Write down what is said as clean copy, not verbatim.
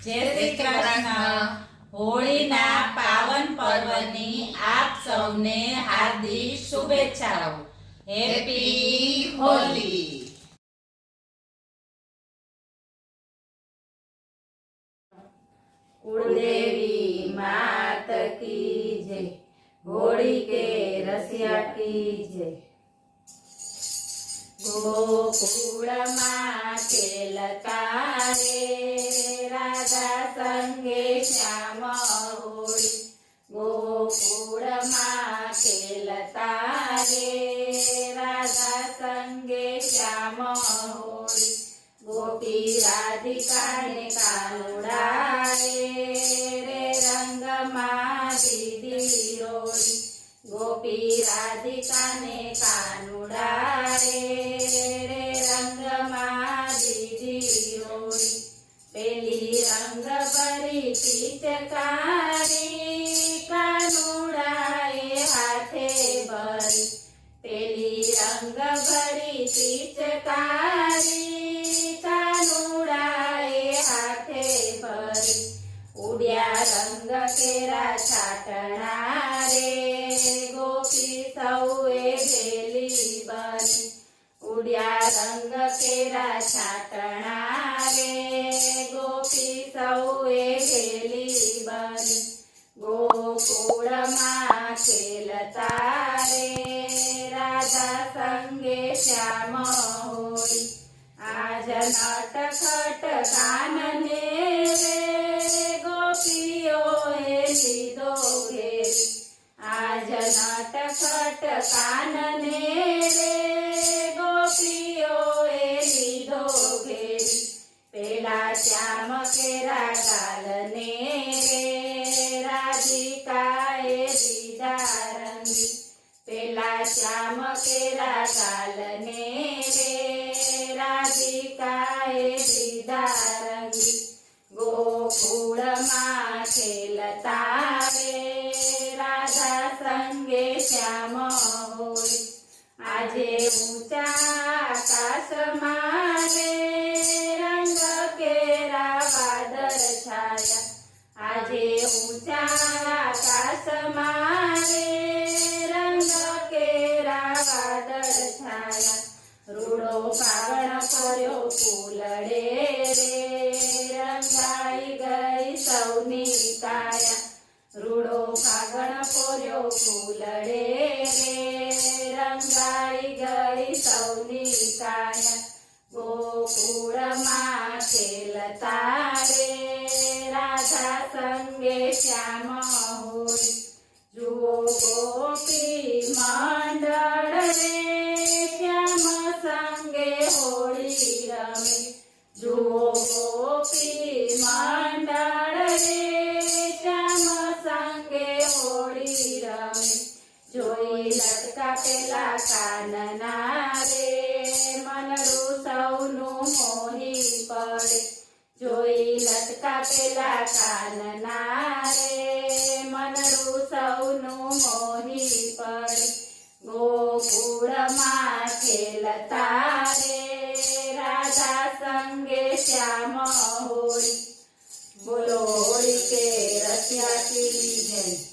જય શ્રી કૃષ્ણ. હોળીના પાવન પર્વની આપ સૌને હાર્દિક શુભેચ્છાઓ. હેપી હોલી. कुलदेवी मात की जय, होली के रसिया की जय. गोकुल माँ खेलता रे राधा संगे श्याम होली. गोकुल माँ खेलता रे राधा संगे श्याम होली. गोपी राधिका ने कानुड़ाए रे रंग माँ दीदी रोड़ी. गोपी राधिका ने कानुड़ाए रे रंग माँ दीदी रोड़ी. पेली रंग भरी पिचकारी कानुड़ाए हाथे भरी. पेली रंग भरी पिचकारी उड्या रंग केरा छाटना रे गोपी सौए गेली बनी. उड्या रंग केरा छाटना रे गोपी सौए गेली बनी. गोकुल माँ खेलता रे राधा संगे श्याम होली. आज नटखट कानने લીધો ઘેરી. આજ નટખટ કાનને રે ગોપીઓએ લીધો ઘેરી. પેલા શ્યામ કેરા ગાલને રે રાધિકાએ દીધા રંગી. પેલા શ્યામ કેરા ગાલને રે રાધિકાએ દીધા રંગી. गोकुल माँ खेलता रे राधा संगे श्याम होली. आजे ऊंचा आकाश मारे रंग केरा वादळ छाया. आजे ऊंचा आकाश मारे रंग केरा वादळ छाया. रूडो फागण पर्यो फूलड़े रे रंगाई गई सौनी काया. रूडो फागण पर्यो फूलड़े रे रंगाई गई सौनी काया. गोकुल माँ खेलता रे राधा संगे श्याम होली. जुओ गोपी मंडळ रे श्याम संगे होली रमे. जुओ गोपी मंडळ रे श्याम संगे होली रमे. જોઈ લટકા પેલા કાનના રે મનડું સૌનું મોહી પડે. જોઈ લટકા પેલા કાનના રે મનડું સૌનું મોહી પડે. ગોકુળ માં ખેલતા રે રાધા સંગે શ્યામ હોળી. બોલો હોળી કે રસિયા કી જય.